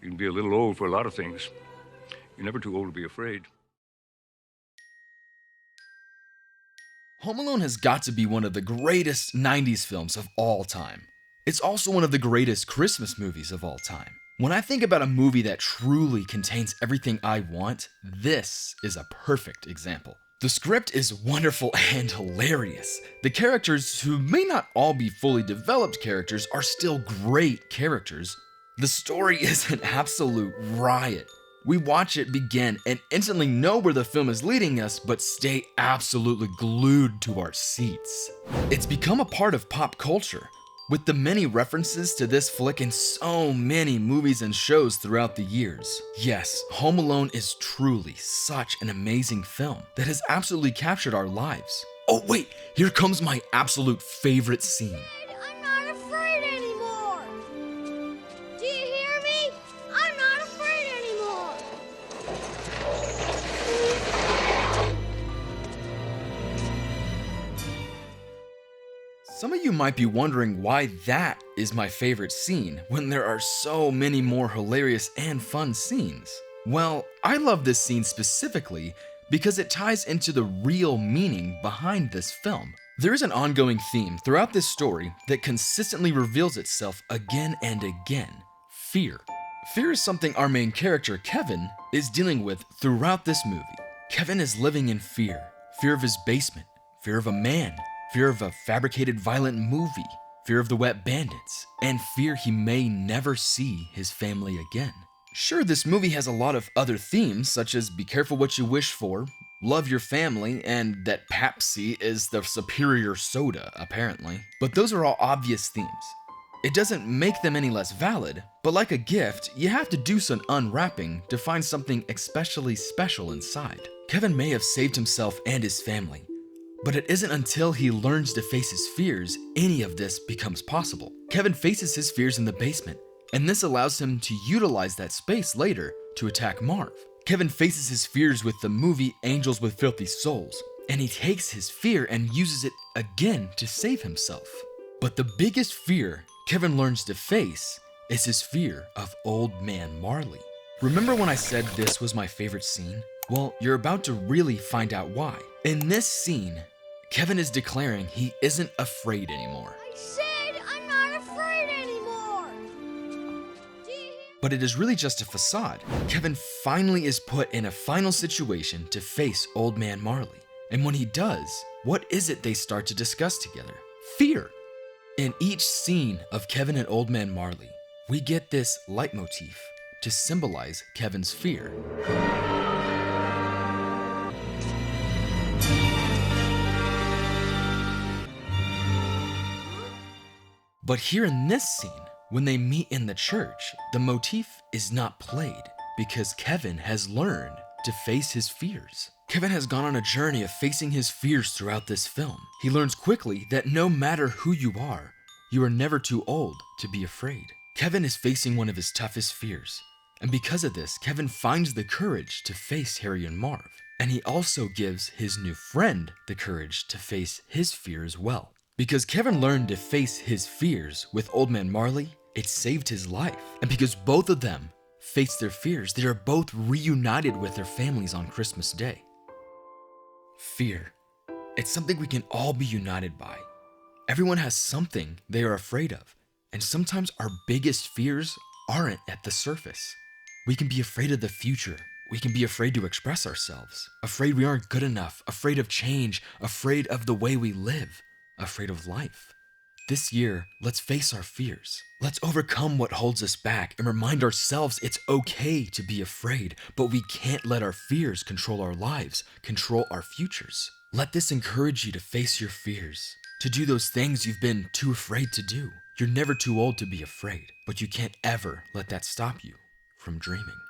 You can be a little old for a lot of things. You're never too old to be afraid. Home Alone has got to be one of the greatest 90s films of all time. It's also one of the greatest Christmas movies of all time. When I think about a movie that truly contains everything I want, this is a perfect example. The script is wonderful and hilarious. The characters, who may not all be fully developed characters, are still great characters. The story is an absolute riot. We watch it begin and instantly know where the film is leading us, but stay absolutely glued to our seats. It's become a part of pop culture, with the many references to this flick in so many movies and shows throughout the years. Yes, Home Alone is truly such an amazing film that has absolutely captured our lives. Oh wait, here comes my absolute favorite scene. I'm not afraid anymore. Do you hear me? I'm not afraid anymore. Some of you might be wondering why that is my favorite scene when there are so many more hilarious and fun scenes. Well, I love this scene specifically because it ties into the real meaning behind this film. There is an ongoing theme throughout this story that consistently reveals itself again and again: fear. Fear is something our main character, Kevin, is dealing with throughout this movie. Kevin is living in fear. Fear of his basement, fear of a man, fear of a fabricated violent movie, fear of the wet bandits, and fear he may never see his family again. Sure, this movie has a lot of other themes, such as be careful what you wish for, love your family, and that Pepsi is the superior soda, apparently. But those are all obvious themes. It doesn't make them any less valid, but like a gift, you have to do some unwrapping to find something especially special inside. Kevin may have saved himself and his family, but it isn't until he learns to face his fears any of this becomes possible. Kevin faces his fears in the basement, and this allows him to utilize that space later to attack Marv. Kevin faces his fears with the movie Angels with Filthy Souls, and he takes his fear and uses it again to save himself. But the biggest fear Kevin learns to face is his fear of Old Man Marley. Remember when I said this was my favorite scene? Well, you're about to really find out why. In this scene, Kevin is declaring he isn't afraid anymore. I said I'm not afraid anymore. Do you hear? But it is really just a facade. Kevin finally is put in a final situation to face Old Man Marley. And when he does, what is it they start to discuss together? Fear. In each scene of Kevin and Old Man Marley, we get this leitmotif to symbolize Kevin's fear. But here in this scene, when they meet in the church, the motif is not played because Kevin has learned to face his fears. Kevin has gone on a journey of facing his fears throughout this film. He learns quickly that no matter who you are never too old to be afraid. Kevin is facing one of his toughest fears, and because of this, Kevin finds the courage to face Harry and Marv. And he also gives his new friend the courage to face his fear as well. Because Kevin learned to face his fears with Old Man Marley, it saved his life. And because both of them faced their fears, they are both reunited with their families on Christmas Day. Fear. It's something we can all be united by. Everyone has something they are afraid of, and sometimes our biggest fears aren't at the surface. We can be afraid of the future. We can be afraid to express ourselves, afraid we aren't good enough, afraid of change, afraid of the way we live, afraid of life. This year, let's face our fears. Let's overcome what holds us back and remind ourselves it's okay to be afraid, but we can't let our fears control our lives, control our futures. Let this encourage you to face your fears, to do those things you've been too afraid to do. You're never too old to be afraid, but you can't ever let that stop you from dreaming.